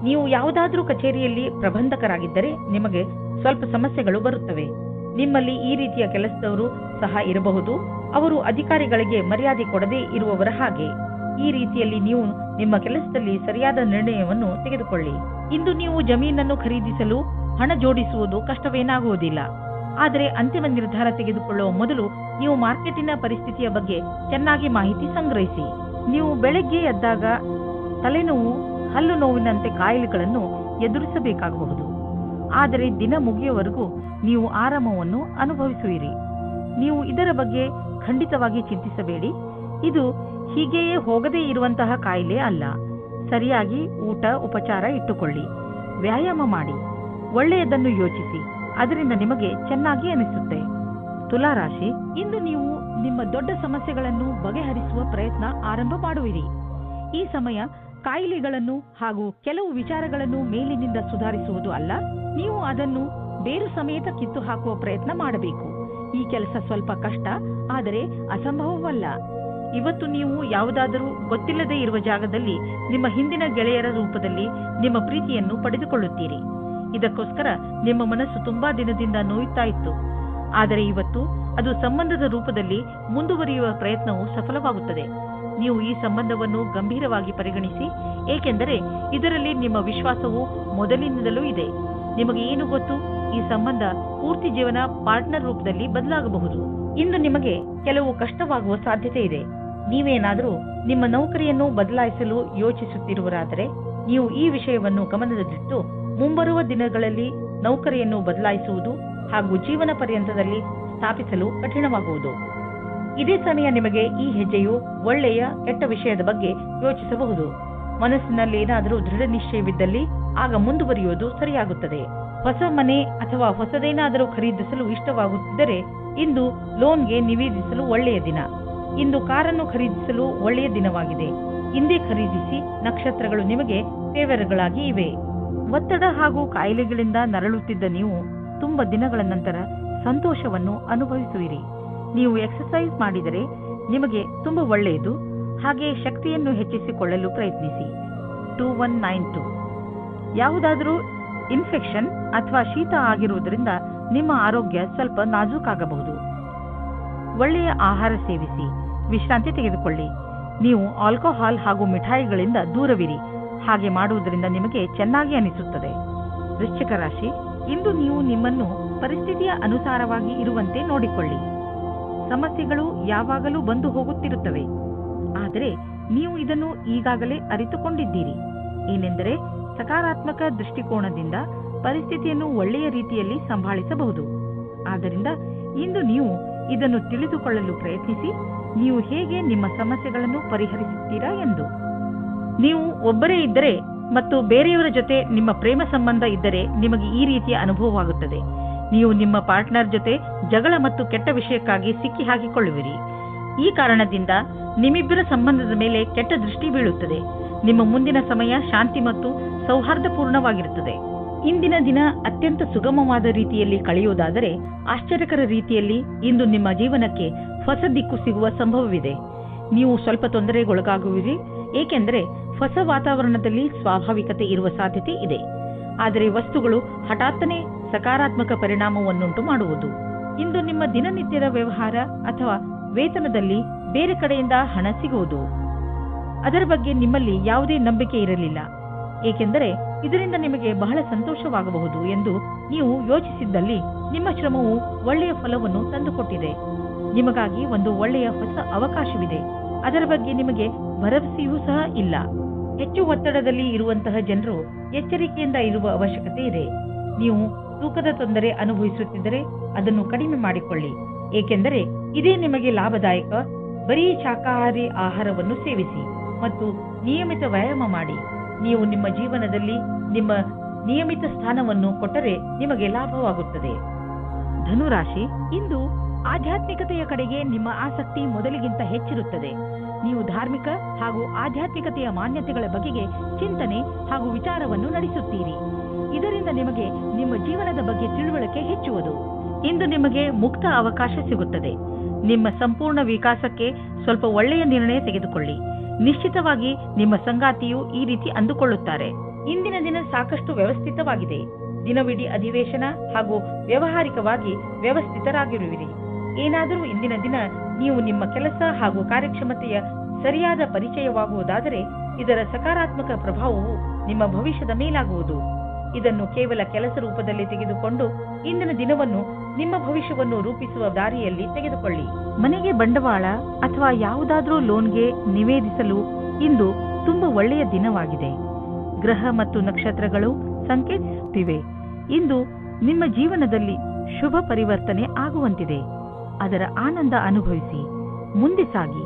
ನೀವು ಯಾವುದಾದ್ರೂ ಕಚೇರಿಯಲ್ಲಿ ಪ್ರಬಂಧಕರಾಗಿದ್ದರೆ ನಿಮಗೆ ಸ್ವಲ್ಪ ಸಮಸ್ಯೆಗಳು ಬರುತ್ತವೆ. ನಿಮ್ಮಲ್ಲಿ ಈ ರೀತಿಯ ಕೆಲಸದವರು ಸಹ ಇರಬಹುದು. ಅವರು ಅಧಿಕಾರಿಗಳಿಗೆ ಮರ್ಯಾದೆ ಕೊಡದೇ ಇರುವವರ ಹಾಗೆ. ಈ ರೀತಿಯಲ್ಲಿ ನೀವು ನಿಮ್ಮ ಕೆಲಸದಲ್ಲಿ ಸರಿಯಾದ ನಿರ್ಣಯವನ್ನು ತೆಗೆದುಕೊಳ್ಳಿ. ಇಂದು ನೀವು ಜಮೀನನ್ನು ಖರೀದಿಸಲು ಹಣ ಜೋಡಿಸುವುದು ಕಷ್ಟವೇನಾಗುವುದಿಲ್ಲ. ಆದರೆ ಅಂತಿಮ ನಿರ್ಧಾರ ತೆಗೆದುಕೊಳ್ಳುವ ಮೊದಲು ನೀವು ಮಾರ್ಕೆಟಿನ ಪರಿಸ್ಥಿತಿಯ ಬಗ್ಗೆ ಚೆನ್ನಾಗಿ ಮಾಹಿತಿ ಸಂಗ್ರಹಿಸಿ. ನೀವು ಬೆಳಗ್ಗೆ ಎದ್ದಾಗ ತಲೆನೋವು, ಹಲ್ಲು ನೋವಿನಂತೆ ಕಾಯಿಲೆಗಳನ್ನು ಎದುರಿಸಬೇಕಾಗಬಹುದು. ಆದರೆ ದಿನ ಮುಗಿಯುವವರೆಗೂ ನೀವು ಆರಾಮವನ್ನು ಅನುಭವಿಸುವಿರಿ. ನೀವು ಇದರ ಬಗ್ಗೆ ಖಂಡಿತವಾಗಿ ಚಿಂತಿಸಬೇಡಿ. ಇದು ಹೀಗೆಯೇ ಹೋಗದೇ ಇರುವಂತಹ ಕಾಯಿಲೆ ಅಲ್ಲ. ಸರಿಯಾಗಿ ಊಟ ಉಪಚಾರ ಇಟ್ಟುಕೊಳ್ಳಿ, ವ್ಯಾಯಾಮ ಮಾಡಿ, ಒಳ್ಳೆಯದನ್ನು ಯೋಚಿಸಿ, ಅದರಿಂದ ನಿಮಗೆ ಚೆನ್ನಾಗಿ ಅನಿಸುತ್ತೆ. ತುಲಾರಾಶಿ, ಇಂದು ನೀವು ನಿಮ್ಮ ದೊಡ್ಡ ಸಮಸ್ಯೆಗಳನ್ನು ಬಗೆಹರಿಸುವ ಪ್ರಯತ್ನ ಆರಂಭ ಮಾಡುವಿರಿ. ಈ ಸಮಯ ಕಾಯಿಲೆಗಳನ್ನು ಹಾಗೂ ಕೆಲವು ವಿಚಾರಗಳನ್ನು ಮೇಲಿನಿಂದ ಸುಧಾರಿಸುವುದು ಅಲ್ಲ, ನೀವು ಅದನ್ನು ಬೇರು ಸಮೇತ ಕಿತ್ತು ಹಾಕುವ ಪ್ರಯತ್ನ ಮಾಡಬೇಕು. ಈ ಕೆಲಸ ಸ್ವಲ್ಪ ಕಷ್ಟ, ಆದರೆ ಅಸಂಭವವಲ್ಲ. ಇವತ್ತು ನೀವು ಯಾವುದಾದರೂ ಗೊತ್ತಿಲ್ಲದೆ ಇರುವ ಜಾಗದಲ್ಲಿ ನಿಮ್ಮ ಹಿಂದಿನ ಗೆಳೆಯರ ರೂಪದಲ್ಲಿ ನಿಮ್ಮ ಪ್ರೀತಿಯನ್ನು ಪಡೆದುಕೊಳ್ಳುತ್ತೀರಿ. ಇದಕ್ಕೋಸ್ಕರ ನಿಮ್ಮ ಮನಸ್ಸು ತುಂಬಾ ದಿನದಿಂದ ನೋಯುತ್ತಾ ಇತ್ತು. ಆದರೆ ಇವತ್ತು ಅದು ಸಂಬಂಧದ ರೂಪದಲ್ಲಿ ಮುಂದುವರಿಯುವ ಪ್ರಯತ್ನವು ಸಫಲವಾಗುತ್ತದೆ. ನೀವು ಈ ಸಂಬಂಧವನ್ನು ಗಂಭೀರವಾಗಿ ಪರಿಗಣಿಸಿ, ಏಕೆಂದರೆ ಇದರಲ್ಲಿ ನಿಮ್ಮ ವಿಶ್ವಾಸವು ಮೊದಲಿನಿಂದಲೂ ಇದೆ. ನಿಮಗೆ ಏನು ಗೊತ್ತು, ಈ ಸಂಬಂಧ ಪೂರ್ತಿ ಜೀವನ ಪಾರ್ಟ್ನರ್ ರೂಪದಲ್ಲಿ ಬದಲಾಗಬಹುದು. ಇಂದು ನಿಮಗೆ ಕೆಲವು ಕಷ್ಟವಾಗುವ ಸಾಧ್ಯತೆ ಇದೆ. ನೀವೇನಾದರೂ ನಿಮ್ಮ ನೌಕರಿಯನ್ನು ಬದಲಾಯಿಸಲು ಯೋಚಿಸುತ್ತಿರುವರಾದರೆ ನೀವು ಈ ವಿಷಯವನ್ನು ಗಮನದಲ್ಲಿಟ್ಟು ಮುಂಬರುವ ದಿನಗಳಲ್ಲಿ ನೌಕರಿಯನ್ನು ಬದಲಾಯಿಸುವುದು ಹಾಗೂ ಜೀವನ ಪರ್ಯಂತದಲ್ಲಿ ಸ್ಥಾಪಿಸಲು ಕಠಿಣವಾಗುವುದು. ಇದೇ ಸಮಯ ನಿಮಗೆ ಈ ಹೆಜ್ಜೆಯು ಒಳ್ಳೆಯ ಕೆಟ್ಟ ವಿಷಯದ ಬಗ್ಗೆ ಯೋಚಿಸಬಹುದು. ಮನಸ್ಸಿನಲ್ಲಿ ಏನಾದರೂ ದೃಢ ನಿಶ್ಚಯವಿದ್ದಲ್ಲಿ ಆಗ ಮುಂದುವರಿಯುವುದು ಸರಿಯಾಗುತ್ತದೆ. ಹೊಸ ಮನೆ ಅಥವಾ ಹೊಸದೇನಾದರೂ ಖರೀದಿಸಲು ಇಷ್ಟವಾಗುತ್ತಿದ್ದರೆ ಇಂದು ಲೋನ್ಗೆ ನಿವೇದಿಸಲು ಒಳ್ಳೆಯ ದಿನ. ಇಂದು ಕಾರನ್ನು ಖರೀದಿಸಲು ಒಳ್ಳೆಯ ದಿನವಾಗಿದೆ. ಇಂದೇ ಖರೀದಿಸಿ, ನಕ್ಷತ್ರಗಳು ನಿಮಗೆ ಫೇವರ್ಗಳಾಗಿ ಇವೆ. ಒತ್ತಡ ಹಾಗೂ ಕಾಯಿಲೆಗಳಿಂದ ನರಳುತ್ತಿದ್ದ ನೀವು ತುಂಬ ದಿನಗಳ ನಂತರ ಸಂತೋಷವನ್ನು ಅನುಭವಿಸುವಿರಿ. ನೀವು ಎಕ್ಸರ್ಸೈಸ್ ಮಾಡಿದರೆ ನಿಮಗೆ ತುಂಬ ಒಳ್ಳೆಯದು. ಹಾಗೆ ಶಕ್ತಿಯನ್ನು ಹೆಚ್ಚಿಸಿಕೊಳ್ಳಲು ಪ್ರಯತ್ನಿಸಿ. 2192. ಯಾವುದಾದರೂ ಇನ್ಫೆಕ್ಷನ್ ಅಥವಾ ಶೀತ ಆಗಿರುವುದರಿಂದ ನಿಮ್ಮ ಆರೋಗ್ಯ ಸ್ವಲ್ಪ ನಾಜೂಕಾಗಬಹುದು. ಒಳ್ಳೆಯ ಆಹಾರ ಸೇವಿಸಿ, ವಿಶ್ರಾಂತಿ ತೆಗೆದುಕೊಳ್ಳಿ. ನೀವು ಆಲ್ಕೋಹಾಲ್ ಹಾಗೂ ಮಿಠಾಯಿಗಳಿಂದ ದೂರವಿರಿ. ಹಾಗೆ ಮಾಡುವುದರಿಂದ ನಿಮಗೆ ಚೆನ್ನಾಗಿ ಅನಿಸುತ್ತದೆ. ವೃಶ್ಚಿಕ ರಾಶಿ, ಇಂದು ನೀವು ನಿಮ್ಮನ್ನು ಪರಿಸ್ಥಿತಿಯ ಅನುಸಾರವಾಗಿ ಇರುವಂತೆ ನೋಡಿಕೊಳ್ಳಿ. ಸಮಸ್ಯೆಗಳು ಯಾವಾಗಲೂ ಬಂದು ಹೋಗುತ್ತಿರುತ್ತವೆ, ಆದರೆ ನೀವು ಇದನ್ನು ಈಗಾಗಲೇ ಅರಿತುಕೊಂಡಿದ್ದೀರಿ. ಏನೆಂದರೆ ಸಕಾರಾತ್ಮಕ ದೃಷ್ಟಿಕೋನದಿಂದ ಪರಿಸ್ಥಿತಿಯನ್ನು ಒಳ್ಳೆಯ ರೀತಿಯಲ್ಲಿ ಸಂಭಾಳಿಸಬಹುದು. ಆದ್ದರಿಂದ ಇಂದು ನೀವು ಇದನ್ನು ತಿಳಿದುಕೊಳ್ಳಲು ಪ್ರಯತ್ನಿಸಿ, ನೀವು ಹೇಗೆ ನಿಮ್ಮ ಸಮಸ್ಯೆಗಳನ್ನು ಪರಿಹರಿಸುತ್ತೀರಾ ಎಂದು. ನೀವು ಒಬ್ಬರೇ ಇದ್ದರೆ ಮತ್ತು ಬೇರೆಯವರ ಜೊತೆ ನಿಮ್ಮ ಪ್ರೇಮ ಸಂಬಂಧ ಇದ್ದರೆ ನಿಮಗೆ ಈ ರೀತಿಯ ಅನುಭವವಾಗುತ್ತದೆ. ನೀವು ನಿಮ್ಮ ಪಾರ್ಟ್ನರ್ ಜೊತೆ ಜಗಳ ಮತ್ತು ಕೆಟ್ಟ ವಿಷಯಕ್ಕಾಗಿ ಸಿಕ್ಕಿ ಹಾಕಿಕೊಳ್ಳುವಿರಿ. ಈ ಕಾರಣದಿಂದ ನಿಮ್ಮಿಬ್ಬರ ಸಂಬಂಧದ ಮೇಲೆ ಕೆಟ್ಟ ದೃಷ್ಟಿ ಬೀಳುತ್ತದೆ. ನಿಮ್ಮ ಮುಂದಿನ ಸಮಯ ಶಾಂತಿ ಮತ್ತು ಸೌಹಾರ್ದಪೂರ್ಣವಾಗಿರುತ್ತದೆ. ಇಂದಿನ ದಿನ ಅತ್ಯಂತ ಸುಗಮವಾದ ರೀತಿಯಲ್ಲಿ ಕಳೆಯುವುದಾದರೆ ಆಶ್ಚರ್ಯಕರ ರೀತಿಯಲ್ಲಿ ಇಂದು ನಿಮ್ಮ ಜೀವನಕ್ಕೆ ಹೊಸ ದಿಕ್ಕು ಸಿಗುವ ಸಂಭವವಿದೆ. ನೀವು ಸ್ವಲ್ಪ ತೊಂದರೆಗೊಳಗಾಗುವಿರಿ, ಏಕೆಂದರೆ ಹೊಸ ವಾತಾವರಣದಲ್ಲಿ ಸ್ವಾಭಾವಿಕತೆ ಇರುವ ಸಾಧ್ಯತೆ ಇದೆ. ಆದರೆ ವಸ್ತುಗಳು ಹಠಾತ್ತನೆ ಸಕಾರಾತ್ಮಕ ಪರಿಣಾಮವನ್ನುಂಟು ಮಾಡುವುದು. ಇಂದು ನಿಮ್ಮ ದಿನನಿತ್ಯದ ವ್ಯವಹಾರ ಅಥವಾ ವೇತನದಲ್ಲಿ ಬೇರೆ ಕಡೆಯಿಂದ ಹಣ ಸಿಗುವುದು. ಅದರ ಬಗ್ಗೆ ನಿಮ್ಮಲ್ಲಿ ಯಾವುದೇ ನಂಬಿಕೆ ಇರಲಿಲ್ಲ, ಏಕೆಂದರೆ ಇದರಿಂದ ನಿಮಗೆ ಬಹಳ ಸಂತೋಷವಾಗಬಹುದು ಎಂದು ನೀವು ಯೋಚಿಸಿದ್ದಲ್ಲಿ ನಿಮ್ಮ ಶ್ರಮವು ಒಳ್ಳೆಯ ಫಲವನ್ನು ತಂದುಕೊಟ್ಟಿದೆ. ನಿಮಗಾಗಿ ಒಂದು ಒಳ್ಳೆಯ ಹೊಸ ಅವಕಾಶವಿದೆ. ಅದರ ಬಗ್ಗೆ ನಿಮಗೆ ಭರವಸೆಯೂ ಸಹ ಇಲ್ಲ. ಹೆಚ್ಚು ಒತ್ತಡದಲ್ಲಿ ಇರುವಂತಹ ಜನರು ಎಚ್ಚರಿಕೆಯಿಂದ ಇರುವ ಅವಶ್ಯಕತೆ ಇದೆ. ನೀವು ತೂಕದ ತೊಂದರೆ ಅನುಭವಿಸುತ್ತಿದ್ದರೆ ಅದನ್ನು ಕಡಿಮೆ ಮಾಡಿಕೊಳ್ಳಿ, ಏಕೆಂದರೆ ಇದೇ ನಿಮಗೆ ಲಾಭದಾಯಕ. ಬರೀ ಶಾಕಾಹಾರಿ ಆಹಾರವನ್ನು ಸೇವಿಸಿ ಮತ್ತು ನಿಯಮಿತ ವ್ಯಾಯಾಮ ಮಾಡಿ. ನೀವು ನಿಮ್ಮ ಜೀವನದಲ್ಲಿ ನಿಮ್ಮ ನಿಯಮಿತ ಸ್ಥಾನವನ್ನು ಕೊಟ್ಟರೆ ನಿಮಗೆ ಲಾಭವಾಗುತ್ತದೆ. ಧನುರಾಶಿ, ಇಂದು ಆಧ್ಯಾತ್ಮಿಕತೆಯ ಕಡೆಗೆ ನಿಮ್ಮ ಆಸಕ್ತಿ ಮೊದಲಿಗಿಂತ ಹೆಚ್ಚಿರುತ್ತದೆ. ನೀವು ಧಾರ್ಮಿಕ ಹಾಗೂ ಆಧ್ಯಾತ್ಮಿಕತೆಯ ಮಾನ್ಯತೆಗಳ ಬಗೆಗೆ ಚಿಂತನೆ ಹಾಗೂ ವಿಚಾರವನ್ನು ನಡೆಸುತ್ತೀರಿ. ಇದರಿಂದ ನಿಮಗೆ ನಿಮ್ಮ ಜೀವನದ ಬಗ್ಗೆ ತಿಳುವಳಿಕೆ ಹೆಚ್ಚುವುದು. ಇಂದು ನಿಮಗೆ ಮುಕ್ತ ಅವಕಾಶ ಸಿಗುತ್ತದೆ. ನಿಮ್ಮ ಸಂಪೂರ್ಣ ವಿಕಾಸಕ್ಕೆ ಸ್ವಲ್ಪ ಒಳ್ಳೆಯ ನಿರ್ಣಯ ತೆಗೆದುಕೊಳ್ಳಿ. ನಿಶ್ಚಿತವಾಗಿ ನಿಮ್ಮ ಸಂಗಾತಿಯು ಈ ರೀತಿ ಅಂದುಕೊಳ್ಳುತ್ತಾರೆ. ಇಂದಿನ ದಿನ ಸಾಕಷ್ಟು ವ್ಯವಸ್ಥಿತವಾಗಿದೆ. ದಿನವಿಡೀ ಅಧಿವೇಶನ ಹಾಗೂ ವ್ಯಾವಹಾರಿಕವಾಗಿ ವ್ಯವಸ್ಥಿತರಾಗಿರುವಿರಿ. ಏನಾದರೂ ಇಂದಿನ ದಿನ ನೀವು ನಿಮ್ಮ ಕೆಲಸ ಹಾಗೂ ಕಾರ್ಯಕ್ಷಮತೆಯ ಸರಿಯಾದ ಪರಿಚಯವಾಗುವುದಾದರೆ ಇದರ ಸಕಾರಾತ್ಮಕ ಪ್ರಭಾವವು ನಿಮ್ಮ ಭವಿಷ್ಯದ ಮೇಲಾಗುವುದು. ಇದನ್ನು ಕೇವಲ ಕೆಲಸ ರೂಪದಲ್ಲಿ ತೆಗೆದುಕೊಂಡು ಇಂದಿನ ದಿನವನ್ನು ನಿಮ್ಮ ಭವಿಷ್ಯವನ್ನು ರೂಪಿಸುವ ದಾರಿಯಲ್ಲಿ ತೆಗೆದುಕೊಳ್ಳಿ. ಮನೆಗೆ ಬಂಡವಾಳ ಅಥವಾ ಯಾವುದಾದ್ರೂ ಲೋನ್ಗೆ ನಿವೇದಿಸಲು ಇಂದು ತುಂಬಾ ಒಳ್ಳೆಯ ದಿನವಾಗಿದೆ. ಗ್ರಹ ಮತ್ತು ನಕ್ಷತ್ರಗಳು ಸಂಕೇತಿಸುತ್ತಿವೆ. ಇಂದು ನಿಮ್ಮ ಜೀವನದಲ್ಲಿ ಶುಭ ಪರಿವರ್ತನೆ ಆಗುವಂತಿದೆ. ಅದರ ಆನಂದ ಅನುಭವಿಸಿ ಮುಂದೆ ಸಾಗಿ.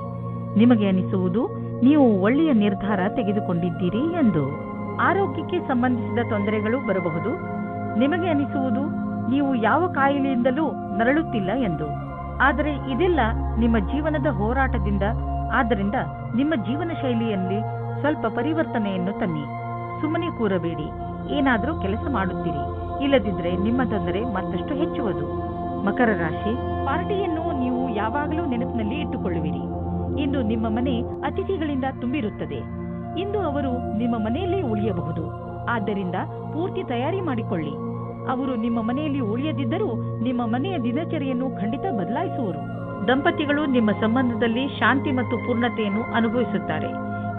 ನಿಮಗೆ ಅನಿಸುವುದು ನೀವು ಒಳ್ಳೆಯ ನಿರ್ಧಾರ ತೆಗೆದುಕೊಂಡಿದ್ದೀರಿ ಎಂದು. ಆರೋಗ್ಯಕ್ಕೆ ಸಂಬಂಧಿಸಿದ ತೊಂದರೆಗಳು ಬರಬಹುದು. ನಿಮಗೆ ಅನಿಸುವುದು ನೀವು ಯಾವ ಕಾಯಿಲೆಯಿಂದಲೂ ನರಳುತ್ತಿಲ್ಲ ಎಂದು. ಆದರೆ ಇದೆಲ್ಲ ನಿಮ್ಮ ಜೀವನದ ಹೋರಾಟದಿಂದ. ಆದ್ದರಿಂದ ನಿಮ್ಮ ಜೀವನ ಶೈಲಿಯಲ್ಲಿ ಸ್ವಲ್ಪ ಪರಿವರ್ತನೆಯನ್ನು ತನ್ನಿ. ಸುಮ್ಮನೆ ಕೂರಬೇಡಿ, ಏನಾದರೂ ಕೆಲಸ ಮಾಡುತ್ತೀರಿ. ಇಲ್ಲದಿದ್ದರೆ ನಿಮ್ಮ ತೊಂದರೆ ಮತ್ತಷ್ಟು ಹೆಚ್ಚುವುದು. ಮಕರ ರಾಶಿ, ಪಾರ್ಟಿಯನ್ನು ನೀವು ಯಾವಾಗಲೂ ನೆನಪಿನಲ್ಲಿ ಇಟ್ಟುಕೊಳ್ಳುವಿರಿ. ಇಂದು ನಿಮ್ಮ ಮನೆ ಅತಿಥಿಗಳಿಂದ ತುಂಬಿರುತ್ತದೆ. ಇಂದು ಅವರು ನಿಮ್ಮ ಮನೆಯಲ್ಲೇ ಉಳಿಯಬಹುದು. ಆದ್ದರಿಂದ ಪೂರ್ತಿ ತಯಾರಿ ಮಾಡಿಕೊಳ್ಳಿ. ಅವರು ನಿಮ್ಮ ಮನೆಯಲ್ಲಿ ಉಳಿಯದಿದ್ದರೂ ನಿಮ್ಮ ಮನೆಯ ದಿನಚರಿಯನ್ನು ಖಂಡಿತ ಬದಲಾಯಿಸುವರು. ದಂಪತಿಗಳು ನಿಮ್ಮ ಸಂಬಂಧದಲ್ಲಿ ಶಾಂತಿ ಮತ್ತು ಪೂರ್ಣತೆಯನ್ನು ಅನುಭವಿಸುತ್ತಾರೆ.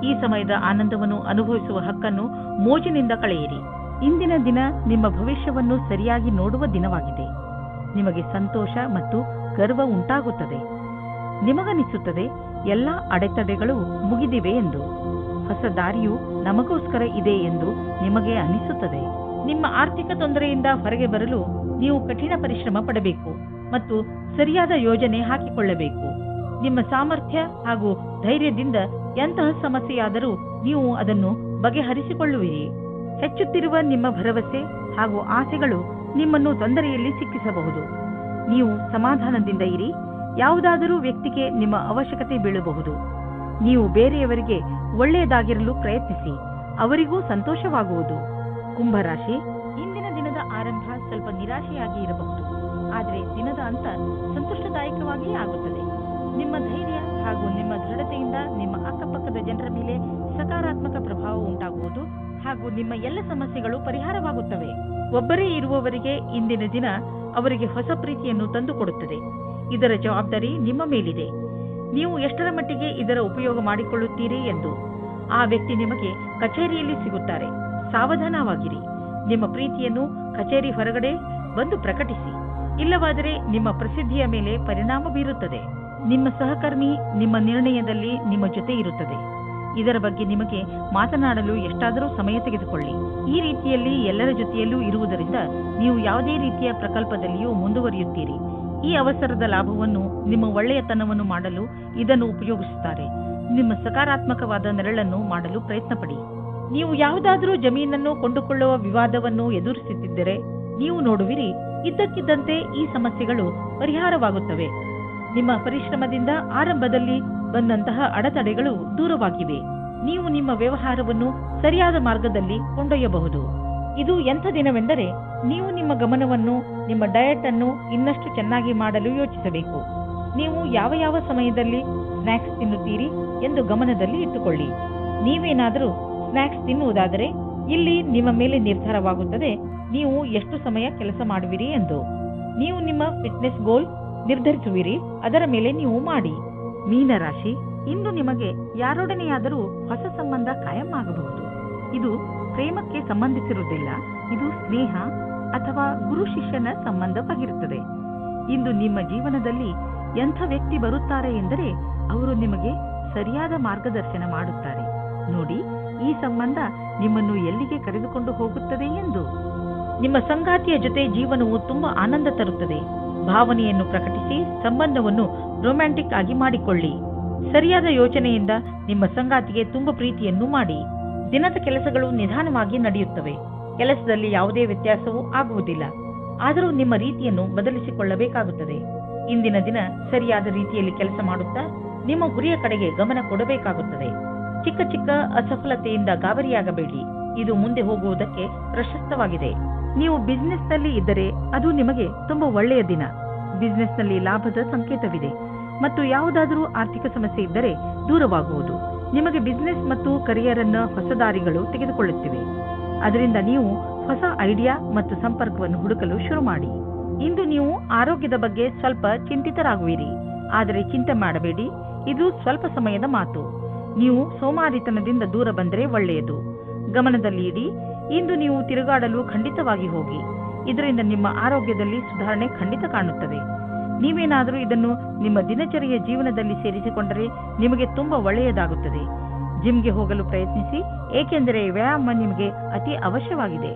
ಈ ಸಮಯದ ಆನಂದವನ್ನು ಅನುಭವಿಸುವ ಹಕ್ಕನ್ನು ಮೋಜಿನಿಂದ ಕಳೆಯಿರಿ. ಇಂದಿನ ದಿನ ನಿಮ್ಮ ಭವಿಷ್ಯವನ್ನು ಸರಿಯಾಗಿ ನೋಡುವ ದಿನವಾಗಿದೆ. ನಿಮಗೆ ಸಂತೋಷ ಮತ್ತು ಗರ್ವ ಉಂಟಾಗುತ್ತದೆ. ನಿಮಗನಿಸುತ್ತದೆ ಎಲ್ಲ ಅಡೆತಡೆಗಳು ಮುಗಿದಿವೆ ಎಂದು. ಹೊಸ ದಾರಿಯು ನಮಗೋಸ್ಕರ ಇದೆ ಎಂದು ನಿಮಗೆ ಅನಿಸುತ್ತದೆ. ನಿಮ್ಮ ಆರ್ಥಿಕ ತೊಂದರೆಯಿಂದ ಹೊರಗೆ ಬರಲು ನೀವು ಕಠಿಣ ಪರಿಶ್ರಮ ಪಡಬೇಕು ಮತ್ತು ಸರಿಯಾದ ಯೋಜನೆ ಹಾಕಿಕೊಳ್ಳಬೇಕು. ನಿಮ್ಮ ಸಾಮರ್ಥ್ಯ ಹಾಗೂ ಧೈರ್ಯದಿಂದ ಎಂತಹ ಸಮಸ್ಯೆಯಾದರೂ ನೀವು ಅದನ್ನು ಬಗೆಹರಿಸಿಕೊಳ್ಳುವಿರಿ. ಹೆಚ್ಚುತ್ತಿರುವ ನಿಮ್ಮ ಭರವಸೆ ಹಾಗೂ ಆಸೆಗಳು ನಿಮ್ಮನ್ನು ತೊಂದರೆಯಲ್ಲಿ ಸಿಕ್ಕಿಸಬಹುದು. ನೀವು ಸಮಾಧಾನದಿಂದ ಇರಿ. ಯಾವುದಾದರೂ ವ್ಯಕ್ತಿಗೆ ನಿಮ್ಮ ಅವಶ್ಯಕತೆ ಬೀಳಬಹುದು. ನೀವು ಬೇರೆಯವರಿಗೆ ಒಳ್ಳೆಯದಾಗಿರಲು ಪ್ರಯತ್ನಿಸಿ. ಅವರಿಗೂ ಸಂತೋಷವಾಗುವುದು. ಕುಂಭರಾಶಿ, ಇಂದಿನ ದಿನದ ಆರಂಭ ಸ್ವಲ್ಪ ನಿರಾಶೆಯಾಗಿ ಇರಬಹುದು. ಆದರೆ ದಿನದ ಅಂತ ಸಂತೋಷದಾಯಕವಾಗಿಯೇ ಆಗುತ್ತದೆ. ನಿಮ್ಮ ಧೈರ್ಯ ಹಾಗೂ ನಿಮ್ಮ ದೃಢತೆಯಿಂದ ನಿಮ್ಮ ಅಕ್ಕಪಕ್ಕದ ಜನರ ಮೇಲೆ ಸಕಾರಾತ್ಮಕ ಪ್ರಭಾವ ಉಂಟಾಗುವುದು ಹಾಗೂ ನಿಮ್ಮ ಎಲ್ಲ ಸಮಸ್ಯೆಗಳು ಪರಿಹಾರವಾಗುತ್ತವೆ. ಒಬ್ಬರೇ ಇರುವವರಿಗೆ ಇಂದಿನ ದಿನ ಅವರಿಗೆ ಹೊಸ ಪ್ರೀತಿಯನ್ನು ತಂದುಕೊಡುತ್ತದೆ. ಇದರ ಜವಾಬ್ದಾರಿ ನಿಮ್ಮ ಮೇಲಿದೆ. ನೀವು ಎಷ್ಟರ ಮಟ್ಟಿಗೆ ಇದರ ಉಪಯೋಗ ಮಾಡಿಕೊಳ್ಳುತ್ತೀರಿ ಎಂದು. ಆ ವ್ಯಕ್ತಿ ನಿಮಗೆ ಕಚೇರಿಯಲ್ಲಿ ಸಿಗುತ್ತಾರೆ. ಸಾವಧಾನವಾಗಿರಿ. ನಿಮ್ಮ ಪ್ರೀತಿಯನ್ನು ಕಚೇರಿ ಹೊರಗಡೆ ಬಂದು ಪ್ರಕಟಿಸಿ. ಇಲ್ಲವಾದರೆ ನಿಮ್ಮ ಪ್ರಸಿದ್ಧಿಯ ಮೇಲೆ ಪರಿಣಾಮ ಬೀರುತ್ತದೆ. ನಿಮ್ಮ ಸಹಕರ್ಮಿ ನಿಮ್ಮ ನಿರ್ಣಯದಲ್ಲಿ ನಿಮ್ಮ ಜೊತೆ ಇರುತ್ತದೆ. ಇದರ ಬಗ್ಗೆ ನಿಮಗೆ ಮಾತನಾಡಲು ಎಷ್ಟಾದರೂ ಸಮಯ ತೆಗೆದುಕೊಳ್ಳಿ. ಈ ರೀತಿಯಲ್ಲಿ ಎಲ್ಲರ ಜೊತೆಯಲ್ಲೂ ಇರುವುದರಿಂದ ನೀವು ಯಾವುದೇ ರೀತಿಯ ಪ್ರಕಲ್ಪದಲ್ಲಿಯೂ ಮುಂದುವರಿಯುತ್ತೀರಿ. ಈ ಅವಸರದ ಲಾಭವನ್ನು ನಿಮ್ಮ ಒಳ್ಳೆಯತನವನ್ನು ಮಾಡಲು ಇದನ್ನು ಉಪಯೋಗಿಸುತ್ತಾರೆ. ನಿಮ್ಮ ಸಕಾರಾತ್ಮಕವಾದ ನೆರಳನ್ನು ಮಾಡಲು ಪ್ರಯತ್ನಪಡಿ. ನೀವು ಯಾವುದಾದರೂ ಜಮೀನನ್ನು ಕೊಂಡುಕೊಳ್ಳುವ ವಿವಾದವನ್ನು ಎದುರಿಸುತ್ತಿದ್ದರೆ ನೀವು ನೋಡುವಿರಿ, ಇದ್ದಕ್ಕಿದ್ದಂತೆ ಈ ಸಮಸ್ಯೆಗಳು ಪರಿಹಾರವಾಗುತ್ತವೆ. ನಿಮ್ಮ ಪರಿಶ್ರಮದಿಂದ ಆರಂಭದಲ್ಲಿ ಬಂದಂತಹ ಅಡೆತಡೆಗಳು ದೂರವಾಗಿವೆ. ನೀವು ನಿಮ್ಮ ವ್ಯವಹಾರವನ್ನು ಸರಿಯಾದ ಮಾರ್ಗದಲ್ಲಿ ಕೊಂಡೊಯ್ಯಬಹುದು. ಇದು ಎಂಥ ದಿನವೆಂದರೆ ನೀವು ನಿಮ್ಮ ಗಮನವನ್ನು ನಿಮ್ಮ ಡಯಟ್ ಅನ್ನು ಇನ್ನಷ್ಟು ಚೆನ್ನಾಗಿ ಮಾಡಲು ಯೋಚಿಸಬೇಕು. ನೀವು ಯಾವ ಯಾವ ಸಮಯದಲ್ಲಿ ಸ್ನ್ಯಾಕ್ಸ್ ತಿನ್ನುತ್ತೀರಿ ಎಂದು ಗಮನದಲ್ಲಿ ಇಟ್ಟುಕೊಳ್ಳಿ. ನೀವೇನಾದರೂ ಸ್ನ್ಯಾಕ್ಸ್ ತಿನ್ನುವುದಾದರೆ ಇಲ್ಲಿ ನಿಮ್ಮ ಮೇಲೆ ನಿರ್ಧಾರವಾಗುತ್ತದೆ ನೀವು ಎಷ್ಟು ಸಮಯ ಕೆಲಸ ಮಾಡುವಿರಿ ಎಂದು. ನೀವು ನಿಮ್ಮ ಫಿಟ್ನೆಸ್ ಗೋಲ್ ನಿರ್ಧರಿಸುವಿರಿ, ಅದರ ಮೇಲೆ ನೀವು ಮಾಡಿ. ಮೀನರಾಶಿ, ಇಂದು ನಿಮಗೆ ಯಾರೊಡನೆಯಾದರೂ ಹೊಸ ಸಂಬಂಧ ಕಾಯಂ ಆಗಬಹುದು. ಇದು ಪ್ರೇಮಕ್ಕೆ ಸಂಬಂಧಿಸಿರುವುದಿಲ್ಲ. ಇದು ಸ್ನೇಹ ಅಥವಾ ಗುರು ಶಿಷ್ಯನ ಸಂಬಂಧವಾಗಿರುತ್ತದೆ. ಇಂದು ನಿಮ್ಮ ಜೀವನದಲ್ಲಿ ಎಂಥ ವ್ಯಕ್ತಿ ಬರುತ್ತಾರೆ ಎಂದರೆ ಅವರು ನಿಮಗೆ ಸರಿಯಾದ ಮಾರ್ಗದರ್ಶನ ಮಾಡುತ್ತಾರೆ. ನೋಡಿ, ಈ ಸಂಬಂಧ ನಿಮ್ಮನ್ನು ಎಲ್ಲಿಗೆ ಕರೆದುಕೊಂಡು ಹೋಗುತ್ತದೆ ಎಂದು. ನಿಮ್ಮ ಸಂಗಾತಿಯ ಜೊತೆ ಜೀವನವು ತುಂಬಾ ಆನಂದ ತರುತ್ತದೆ. ಭಾವನೆಯನ್ನು ಪ್ರಕಟಿಸಿ ಸಂಬಂಧವನ್ನು ರೊಮ್ಯಾಂಟಿಕ್ ಆಗಿ ಮಾಡಿಕೊಳ್ಳಿ. ಸರಿಯಾದ ಯೋಚನೆಯಿಂದ ನಿಮ್ಮ ಸಂಗಾತಿಗೆ ತುಂಬ ಪ್ರೀತಿಯನ್ನು ಮಾಡಿ. ದಿನದ ಕೆಲಸಗಳು ನಿಧಾನವಾಗಿ ನಡೆಯುತ್ತವೆ. ಕೆಲಸದಲ್ಲಿ ಯಾವುದೇ ವ್ಯತ್ಯಾಸವೂ ಆಗುವುದಿಲ್ಲ. ಆದರೂ ನಿಮ್ಮ ರೀತಿಯನ್ನು ಬದಲಿಸಿಕೊಳ್ಳಬೇಕಾಗುತ್ತದೆ. ಇಂದಿನ ದಿನ ಸರಿಯಾದ ರೀತಿಯಲ್ಲಿ ಕೆಲಸ ಮಾಡುತ್ತಾ ನಿಮ್ಮ ಗುರಿಯ ಕಡೆಗೆ ಗಮನ ಕೊಡಬೇಕಾಗುತ್ತದೆ. ಚಿಕ್ಕ ಚಿಕ್ಕ ಅಸಫಲತೆಯಿಂದ ಗಾಬರಿಯಾಗಬೇಡಿ. ಇದು ಮುಂದೆ ಹೋಗುವುದಕ್ಕೆ ಪ್ರಶಸ್ತವಾಗಿದೆ. ನೀವು ಬಿಸಿನೆಸ್ನಲ್ಲಿ ಇದ್ದರೆ ಅದು ನಿಮಗೆ ತುಂಬಾ ಒಳ್ಳೆಯ ದಿನ. ಬಿಸಿನೆಸ್ನಲ್ಲಿ ಲಾಭದ ಸಂಕೇತವಿದೆ ಮತ್ತು ಯಾವುದಾದರೂ ಆರ್ಥಿಕ ಸಮಸ್ಯೆ ಇದ್ದರೆ ದೂರವಾಗುವುದು. ನಿಮಗೆ ಬಿಸಿನೆಸ್ ಮತ್ತು ಕರಿಯರ್ ಅನ್ನ ಹೊಸ ದಾರಿಗಳು ತೆಗೆದುಕೊಳ್ಳುತ್ತಿವೆ. ಅದರಿಂದ ನೀವು ಹೊಸ ಐಡಿಯಾ ಮತ್ತು ಸಂಪರ್ಕವನ್ನು ಹುಡುಕಲು ಶುರು ಮಾಡಿ. ಇಂದು ನೀವು ಆರೋಗ್ಯದ ಬಗ್ಗೆ ಸ್ವಲ್ಪ ಚಿಂತಿತರಾಗುವಿರಿ. ಆದರೆ ಚಿಂತೆ ಮಾಡಬೇಡಿ, ಇದು ಸ್ವಲ್ಪ ಸಮಯದ ಮಾತು. ನೀವು ಸೋಮಾರಿತನದಿಂದ ದೂರ ಬಂದರೆ ಒಳ್ಳೆಯದು. ಗಮನದಲ್ಲಿ ಇಡಿ. ಇಂದು ನೀವು ತಿರುಗಾಡಲು ಖಂಡಿತವಾಗಿ ಹೋಗಿ. ಇದರಿಂದ ನಿಮ್ಮ ಆರೋಗ್ಯದಲ್ಲಿ ಸುಧಾರಣೆ ಖಂಡಿತ ಕಾಣುತ್ತದೆ. ನೀವೇನಾದರೂ ಇದನ್ನು ನಿಮ್ಮ ದಿನಚರಿಯ ಜೀವನದಲ್ಲಿ ಸೇರಿಸಿಕೊಂಡರೆ ನಿಮಗೆ ತುಂಬಾ ಒಳ್ಳೆಯದಾಗುತ್ತದೆ. ಜಿಮ್ಗೆ ಹೋಗಲು ಪ್ರಯತ್ನಿಸಿ, ಏಕೆಂದರೆ ವ್ಯಾಯಾಮ ನಿಮಗೆ ಅತಿ ಅವಶ್ಯವಾಗಿದೆ.